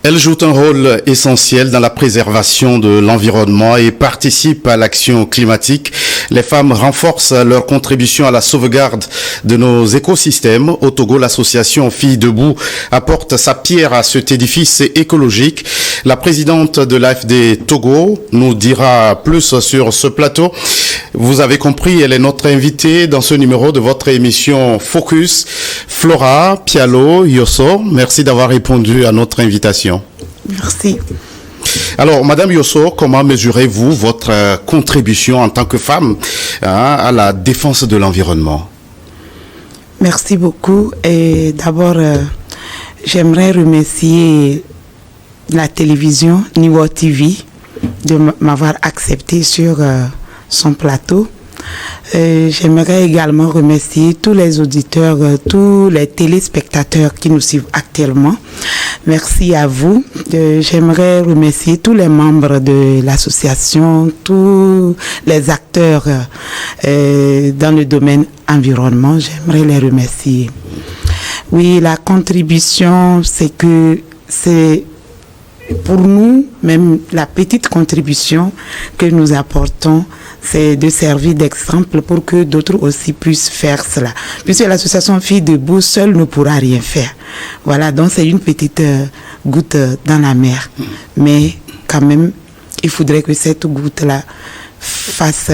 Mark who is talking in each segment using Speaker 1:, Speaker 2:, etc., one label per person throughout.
Speaker 1: Elles jouent un rôle essentiel dans la préservation de l'environnement et participent à l'action climatique. Les femmes renforcent leur contribution à la sauvegarde de nos écosystèmes. Au Togo, l'association Filles Debout apporte sa pierre à cet édifice écologique. La présidente de l'AFD Togo nous dira plus sur ce plateau. Vous avez compris, elle est notre invitée dans ce numéro de votre émission Focus. Flora Pialo Yosso, merci d'avoir répondu à notre invitation.
Speaker 2: Merci.
Speaker 1: Alors, Madame Yosso, comment mesurez-vous votre contribution en tant que femme à la défense de l'environnement?
Speaker 2: Merci beaucoup. Et d'abord, j'aimerais remercier la télévision Niwo TV de m'avoir accepté sur son plateau. J'aimerais également remercier tous les auditeurs, tous les téléspectateurs qui nous suivent actuellement. Merci à vous. J'aimerais remercier tous les membres de l'association, tous les acteurs dans le domaine environnement. J'aimerais les remercier. Oui, la contribution, c'est pour nous, même la petite contribution que nous apportons, c'est de servir d'exemple pour que d'autres aussi puissent faire cela. Puisque l'association Filles Debout seule ne pourra rien faire. Voilà, donc c'est une petite goutte dans la mer. Mais quand même, il faudrait que cette goutte-là fasse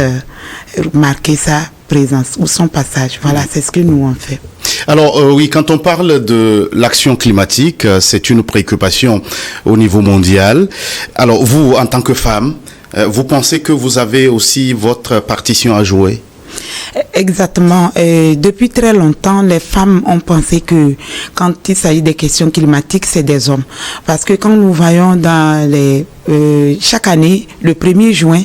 Speaker 2: marquer sa présence ou son passage. Voilà, c'est ce que nous on fait.
Speaker 1: Alors oui, quand on parle de l'action climatique, c'est une préoccupation au niveau mondial. Alors vous, en tant que femme, vous pensez que vous avez aussi votre partition à jouer?
Speaker 2: Exactement. Depuis très longtemps, les femmes ont pensé que quand il s'agit des questions climatiques, c'est des hommes. Parce que quand nous voyons dans chaque année, le 1er juin,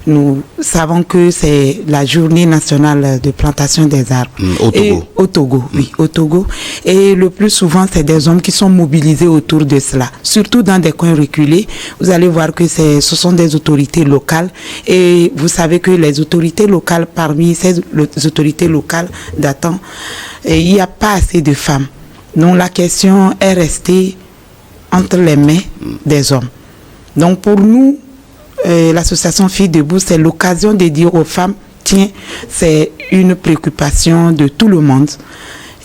Speaker 2: nous savons que c'est la journée nationale de plantation des arbres.
Speaker 1: Au Togo.
Speaker 2: Au Togo, oui, au Togo. Et le plus souvent, c'est des hommes qui sont mobilisés autour de cela. Surtout dans des coins reculés, vous allez voir que ce sont des autorités locales. Et vous savez que les autorités locales, parmi ces autorités locales datant, il n'y a pas assez de femmes. Donc la question est restée entre les mains des hommes. Donc pour nous, l'association Filles Debout, c'est l'occasion de dire aux femmes, tiens, c'est une préoccupation de tout le monde.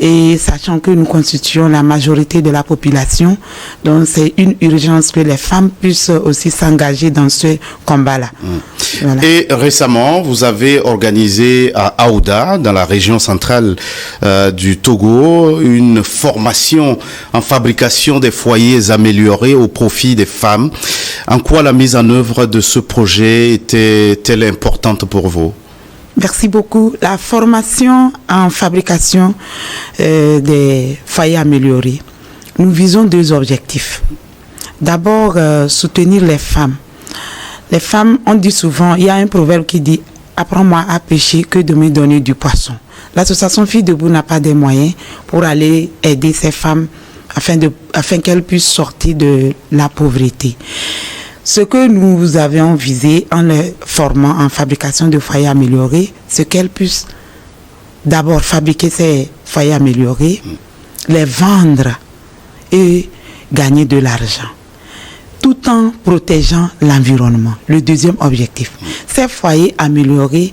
Speaker 2: Et sachant que nous constituons la majorité de la population, donc c'est une urgence que les femmes puissent aussi s'engager dans ce combat-là. Voilà.
Speaker 1: Et récemment, vous avez organisé à Aouda, dans la région centrale du Togo, une formation en fabrication des foyers améliorés au profit des femmes. En quoi la mise en œuvre de ce projet était-elle importante pour vous?
Speaker 2: Merci beaucoup. La formation en fabrication des foyers améliorés, nous visons 2 objectifs. D'abord, soutenir les femmes. Les femmes, on dit souvent, il y a un proverbe qui dit « Apprends-moi à pêcher que de me donner du poisson ». L'association Filles Debout n'a pas des moyens pour aller aider ces femmes afin qu'elles puissent sortir de la pauvreté. Ce que nous avions visé en les formant en fabrication de foyers améliorés, c'est qu'elles puissent d'abord fabriquer ces foyers améliorés, les vendre et gagner de l'argent, tout en protégeant l'environnement. Le deuxième objectif, ces foyers améliorés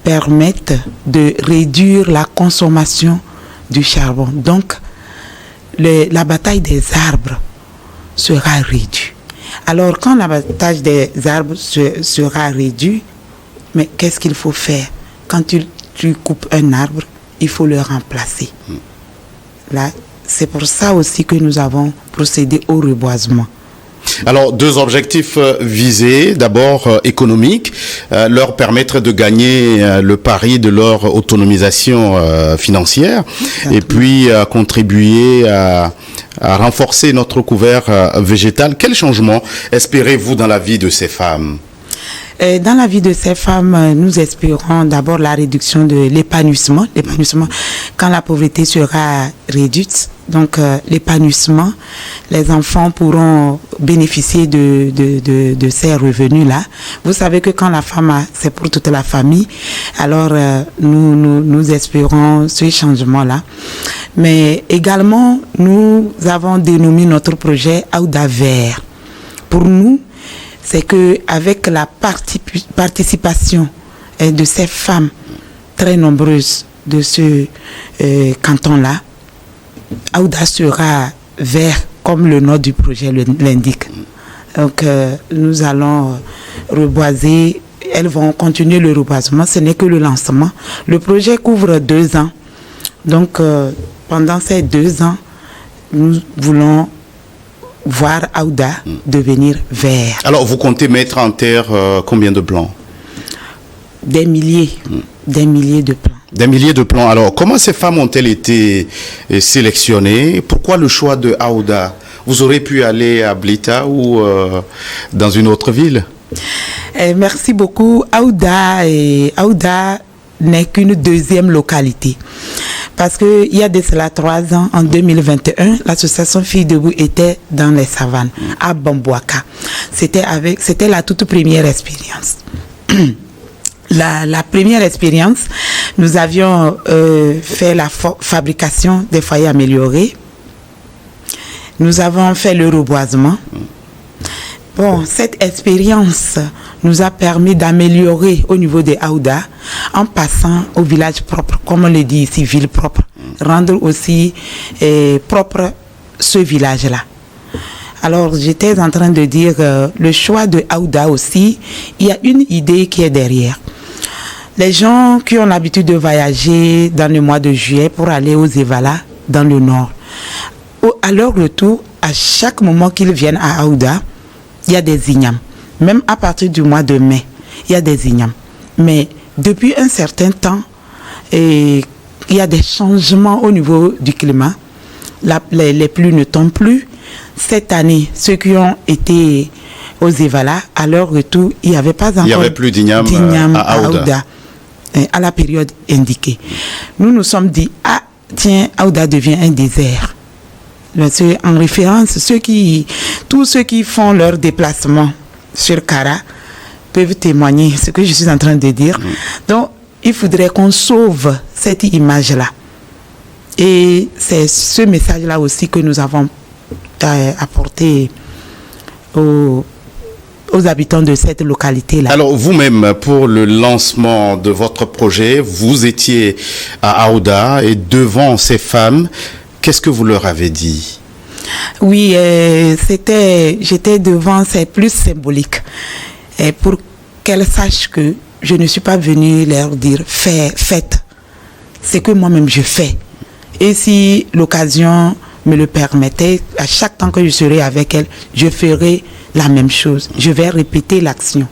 Speaker 2: permettent de réduire la consommation du charbon. Donc, la bataille des arbres sera réduite. Alors, quand l'abattage des arbres sera réduit, mais qu'est-ce qu'il faut faire? Quand tu coupes un arbre, il faut le remplacer. Là, c'est pour ça aussi que nous avons procédé au reboisement.
Speaker 1: Alors, 2 objectifs visés. D'abord, économique, leur permettre de gagner le pari de leur autonomisation financière. Exactement. Et puis contribuer à renforcer notre couvert végétal. Quel changement espérez-vous dans la vie de ces femmes?
Speaker 2: Dans la vie de ces femmes, nous espérons d'abord la réduction de l'épanouissement. quand la pauvreté sera réduite, donc l'épanouissement, les enfants pourront bénéficier de ces revenus-là. Vous savez que quand la femme a, c'est pour toute la famille, alors nous espérons ce changement-là. Mais également, nous avons dénommé notre projet Aouda Vert. Pour nous, c'est que avec la participation de ces femmes très nombreuses de ce canton-là, Aouda sera vert comme le nom du projet l'indique. Donc nous allons reboiser, elles vont continuer le reboisement, ce n'est que le lancement. Le projet couvre 2 ans. Donc pendant ces 2 ans, nous voulons voir Aouda devenir vert.
Speaker 1: Alors vous comptez mettre en terre combien de plants?
Speaker 2: Des milliers de plants.
Speaker 1: Des milliers de plants. Alors, comment ces femmes ont-elles été sélectionnées? Pourquoi le choix de Aouda? Vous aurez pu aller à Blita ou dans une autre ville?
Speaker 2: Merci beaucoup. Aouda n'est qu'une 2e localité. Parce qu'il y a de cela 3 ans, en 2021, l'association Filles Debout était dans les savanes, à Bambouaka. C'était la toute première expérience. La première expérience, nous avions fait la fabrication des foyers améliorés. Nous avons fait le reboisement. Bon, cette expérience nous a permis d'améliorer au niveau de Aouda en passant au village propre, comme on le dit ici, ville propre. Rendre aussi propre ce village-là. Alors, j'étais en train de dire, le choix de Aouda aussi, il y a une idée qui est derrière. Les gens qui ont l'habitude de voyager dans le mois de juillet pour aller aux Evala, dans le nord, à leur retour, à chaque moment qu'ils viennent à Aouda, il y a des ignames. Même à partir du mois de mai, il y a des ignames. Mais depuis un certain temps, il y a des changements au niveau du climat. Les pluies ne tombent plus. Cette année, ceux qui ont été aux Evala, à leur retour, il n'y avait pas encore
Speaker 1: d'ignames à Aouda
Speaker 2: à la période indiquée. Nous nous sommes dit, tiens, Aouda devient un désert. En référence, tous ceux qui font leur déplacement sur Kara peuvent témoigner ce que je suis en train de dire. Donc, il faudrait qu'on sauve cette image-là. Et c'est ce message-là aussi que nous avons apporté aux habitants de cette localité-là.
Speaker 1: Alors vous-même, pour le lancement de votre projet, vous étiez à Aouda et devant ces femmes, qu'est-ce que vous leur avez dit?
Speaker 2: Oui, j'étais devant, c'est plus symbolique. Et pour qu'elles sachent que je ne suis pas venue leur dire faites. C'est que moi-même je fais. Et si l'occasion me le permettait, à chaque temps que je serai avec elles, je ferai la même chose. Je vais répéter l'action.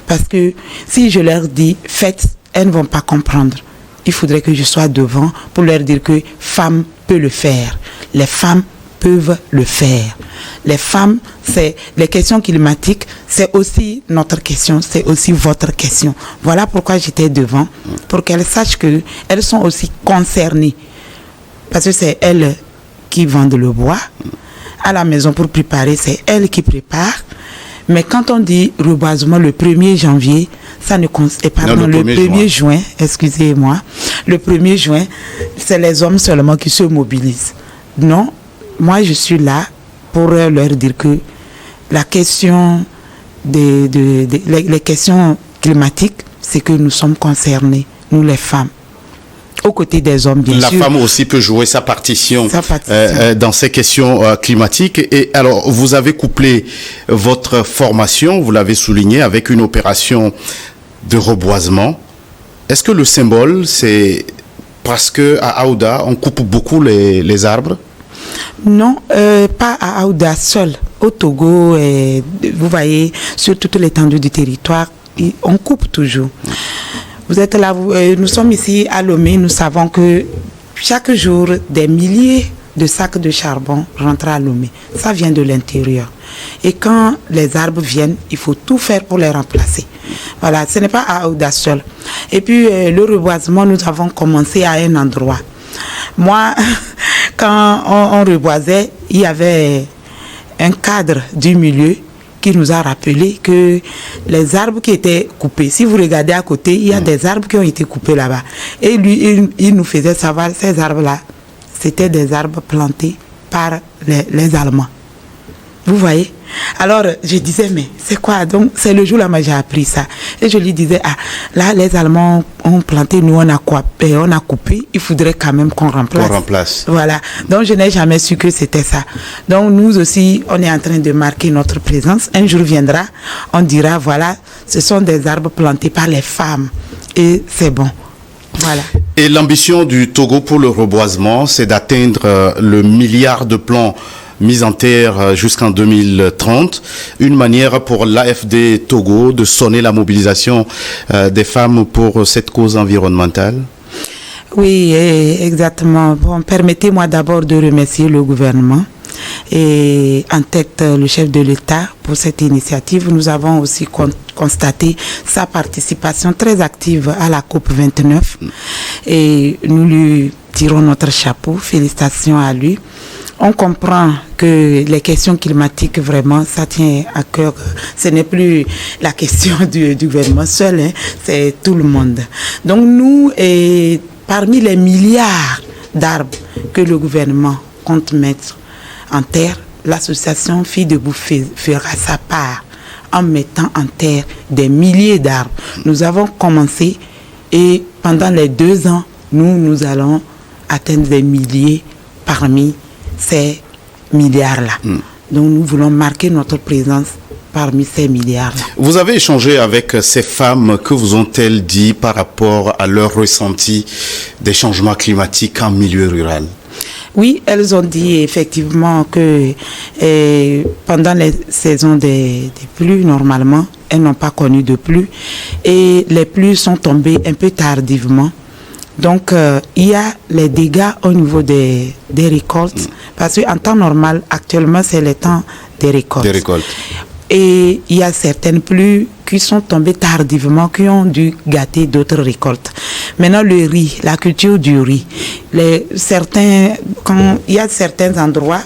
Speaker 2: Parce que si je leur dis faites, elles ne vont pas comprendre. Il faudrait que je sois devant pour leur dire que femme peut le faire. Les femmes peuvent le faire. Les femmes, c'est les questions climatiques, c'est aussi notre question, c'est aussi votre question. Voilà pourquoi j'étais devant, pour qu'elles sachent qu'elles sont aussi concernées. Parce que c'est elles qui vendent le bois. À la maison pour préparer, c'est elles qui préparent. Mais quand on dit reboisement le 1er janvier, ça ne pardon, le 1er juin, excusez-moi, le 1er juin, c'est les hommes seulement qui se mobilisent. Non, moi je suis là pour leur dire que la question les questions climatiques, c'est que nous sommes concernés, nous les femmes. Aux côtés des hommes, bien sûr.
Speaker 1: La femme aussi peut jouer sa partition dans ces questions climatiques. Et alors, vous avez couplé votre formation, vous l'avez souligné, avec une opération de reboisement. Est-ce que le symbole, c'est parce qu'à Aouda, on coupe beaucoup les arbres?
Speaker 2: Non, pas à Aouda seul. Au Togo, vous voyez, sur toute l'étendue du territoire, on coupe toujours. Vous êtes là, nous sommes ici à Lomé, nous savons que chaque jour, des milliers de sacs de charbon rentrent à Lomé. Ça vient de l'intérieur. Et quand les arbres viennent, il faut tout faire pour les remplacer. Voilà, ce n'est pas à Aouda seul. Et puis, le reboisement, nous avons commencé à un endroit. Moi, quand on reboisait, il y avait un cadre du milieu qui nous a rappelé que les arbres qui étaient coupés, si vous regardez à côté, il y a des arbres qui ont été coupés là-bas. Et lui, il nous faisait savoir ces arbres-là, c'était des arbres plantés par les Allemands. Vous voyez? Alors, je disais, mais c'est quoi? Donc, c'est le jour-là que j'ai appris ça. Et je lui disais, ah, là, les Allemands ont planté, nous, on a coupé. Il faudrait quand même qu'on remplace.
Speaker 1: On remplace.
Speaker 2: Voilà. Donc, je n'ai jamais su que c'était ça. Donc, nous aussi, on est en train de marquer notre présence. Un jour viendra, on dira, voilà, ce sont des arbres plantés par les femmes. Et c'est bon. Voilà.
Speaker 1: Et l'ambition du Togo pour le reboisement, c'est d'atteindre le milliard de plants mis en terre jusqu'en 2030, une manière pour l'AFD Togo de sonner la mobilisation des femmes pour cette cause environnementale?
Speaker 2: Oui, exactement. Bon, permettez-moi d'abord de remercier le gouvernement et en tête le chef de l'État pour cette initiative. Nous avons aussi constaté sa participation très active à la COP 29 et nous lui tirons notre chapeau. Félicitations à lui. On comprend que les questions climatiques, vraiment, ça tient à cœur. Ce n'est plus la question du gouvernement seul, hein, c'est tout le monde. Donc nous, parmi les milliards d'arbres que le gouvernement compte mettre en terre, l'association Filles Debout fera sa part en mettant en terre des milliers d'arbres. Nous avons commencé et pendant les 2 ans, nous allons atteindre des milliers parmi ces milliards-là. Donc nous voulons marquer notre présence parmi ces milliards-là.
Speaker 1: Vous avez échangé avec ces femmes, que vous ont-elles dit par rapport à leur ressenti des changements climatiques en milieu rural?
Speaker 2: Oui, elles ont dit effectivement que pendant les saisons des pluies, normalement, elles n'ont pas connu de pluie et les pluies sont tombées un peu tardivement. Donc, il y a les dégâts au niveau des récoltes, parce qu'en temps normal, actuellement, c'est le temps des récoltes. Et il y a certaines pluies qui sont tombées tardivement, qui ont dû gâter d'autres récoltes. Maintenant, le riz, la culture du riz. Il y a certains endroits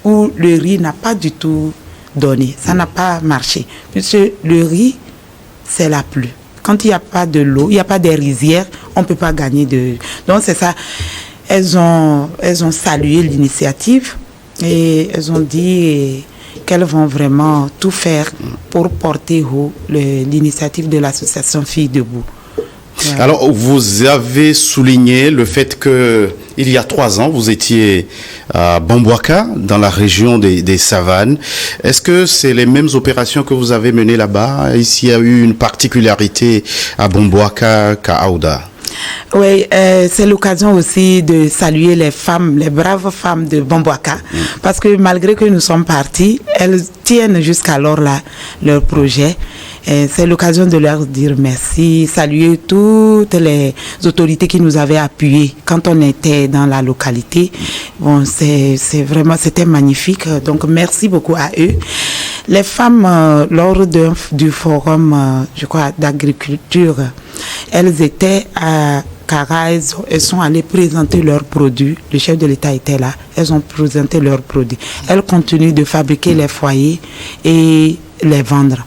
Speaker 2: où le riz n'a pas du tout donné, ça n'a pas marché. Puisque le riz, c'est la pluie. Quand il n'y a pas de l'eau, il n'y a pas des rizières, on ne peut pas gagner de... Donc c'est ça, elles ont salué l'initiative et elles ont dit qu'elles vont vraiment tout faire pour porter haut l'initiative de l'association Filles Debout.
Speaker 1: Ouais. Alors, vous avez souligné le fait que il y a 3 ans, vous étiez à Bamboaka, dans la région des Savanes. Est-ce que c'est les mêmes opérations que vous avez menées là-bas? Ici, il y a eu une particularité à Bamboaka qu'à Aouda.
Speaker 2: Oui, c'est l'occasion aussi de saluer les femmes, les braves femmes de Bamboaka, parce que malgré que nous sommes partis, elles tiennent jusqu'alors leur projet. C'est l'occasion de leur dire merci, saluer toutes les autorités qui nous avaient appuyés quand on était dans la localité. Bon, c'était magnifique, donc merci beaucoup à eux. Les femmes, lors du forum, je crois, d'agriculture, elles étaient à Kara, elles sont allées présenter leurs produits. Le chef de l'État était là, elles ont présenté leurs produits. Elles continuent de fabriquer les foyers et les vendre.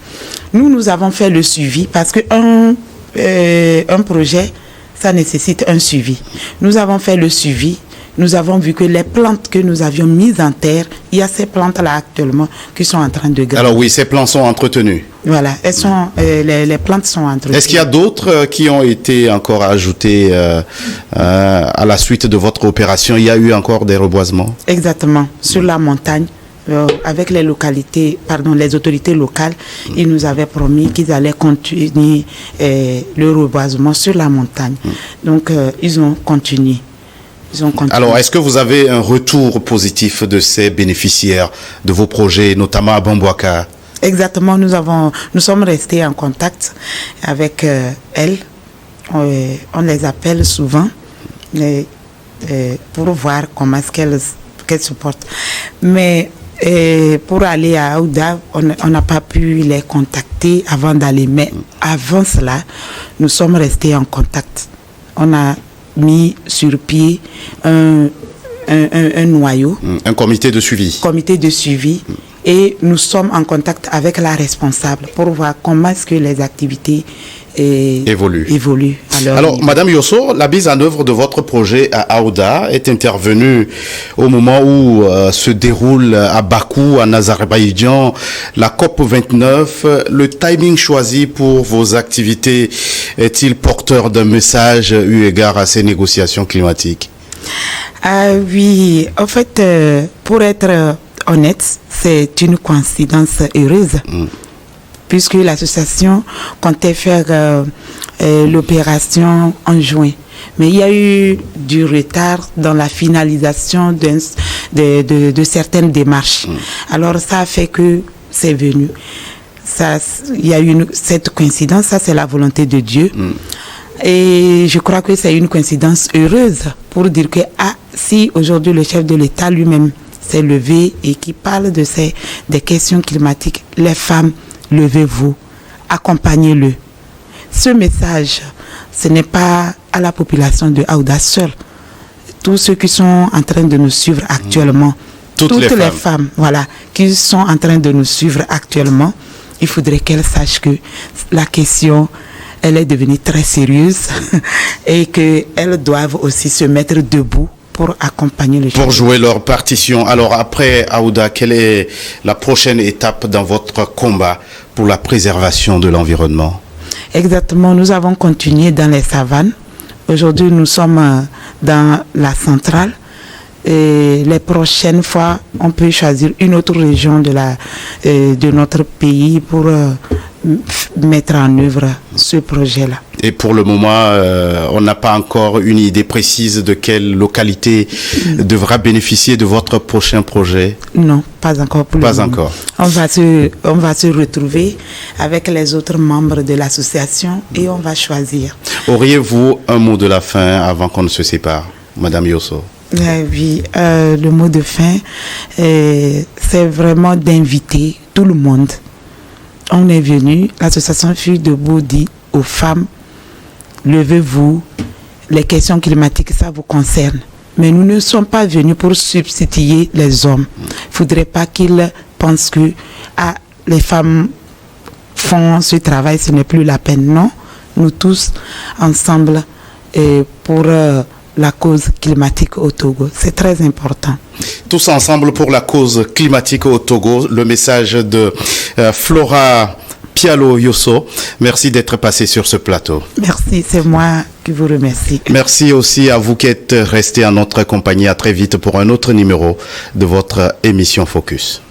Speaker 2: Nous avons fait le suivi parce qu'un projet, ça nécessite un suivi. Nous avons fait le suivi. Nous avons vu que les plantes que nous avions mises en terre, il y a ces plantes-là actuellement qui sont en train de grandir.
Speaker 1: Alors oui, ces plantes sont entretenues.
Speaker 2: Voilà, les plantes sont entretenues.
Speaker 1: Est-ce qu'il y a d'autres qui ont été encore ajoutées à la suite de votre opération? Il y a eu encore des reboisements? Exactement,
Speaker 2: sur la montagne. Avec les autorités locales, ils nous avaient promis qu'ils allaient continuer le reboisement sur la montagne. Donc, ils ont continué.
Speaker 1: Alors, est-ce que vous avez un retour positif de ces bénéficiaires de vos projets, notamment à Bamboaka?
Speaker 2: Exactement, nous sommes restés en contact avec elles. On les appelle souvent pour voir comment est-ce qu'elles supportent. Mais pour aller à Aouda, on n'a pas pu les contacter avant d'aller. Mais avant cela, nous sommes restés en contact. On a mis sur pied un noyau.
Speaker 1: Un comité de suivi.
Speaker 2: Comité de suivi. Et nous sommes en contact avec la responsable pour voir comment est-ce que les activités évoluent.
Speaker 1: Alors, Madame Yosso, la mise en œuvre de votre projet à Aouda est intervenue au moment où se déroule à Bakou, en Azerbaïdjan, la COP29. Le timing choisi pour vos activités est-il porteur d'un message eu égard à ces négociations climatiques?
Speaker 2: Oui, en fait, pour être honnête, c'est une coïncidence heureuse. Puisque l'association comptait faire l'opération en juin. Mais il y a eu du retard dans la finalisation de certaines démarches. Alors ça a fait que c'est venu. Il y a eu cette coïncidence, ça c'est la volonté de Dieu. Et je crois que c'est une coïncidence heureuse pour dire que si aujourd'hui le chef de l'État lui-même s'est levé et qui parle des questions climatiques, les femmes, levez-vous, accompagnez-le. Ce message, ce n'est pas à la population de Aouda seule. Tous ceux qui sont en train de nous suivre actuellement, toutes les femmes, voilà, qui sont en train de nous suivre actuellement, il faudrait qu'elles sachent que la question, elle est devenue très sérieuse et qu'elles doivent aussi se mettre debout pour accompagner les gens.
Speaker 1: Pour jouer leur partition. Alors après Aouda, quelle est la prochaine étape dans votre combat pour la préservation de l'environnement?
Speaker 2: Exactement, nous avons continué dans les savanes. Aujourd'hui, nous sommes dans la centrale. Et les prochaines fois, on peut choisir une autre région de notre pays pour mettre en œuvre ce projet-là.
Speaker 1: Et pour le moment, on n'a pas encore une idée précise de quelle localité devra bénéficier de votre prochain projet?
Speaker 2: Non, pas encore.
Speaker 1: Pas encore.
Speaker 2: On va se retrouver avec les autres membres de l'association et on va choisir.
Speaker 1: Auriez-vous un mot de la fin avant qu'on ne se sépare, Madame Yosso?
Speaker 2: Oui, le mot de fin, c'est vraiment d'inviter tout le monde. On est venu, l'association Filles Debout dit aux femmes, levez-vous, les questions climatiques, ça vous concerne. Mais nous ne sommes pas venus pour substituer les hommes. Il ne faudrait pas qu'ils pensent que les femmes font ce travail, ce n'est plus la peine. Non, nous tous ensemble pour la cause climatique au Togo. C'est très important.
Speaker 1: Tous ensemble pour la cause climatique au Togo. Le message de Flora Pialo Yosso. Merci d'être passé sur ce plateau.
Speaker 2: Merci, c'est moi qui vous remercie.
Speaker 1: Merci aussi à vous qui êtes restés en notre compagnie. À très vite pour un autre numéro de votre émission Focus.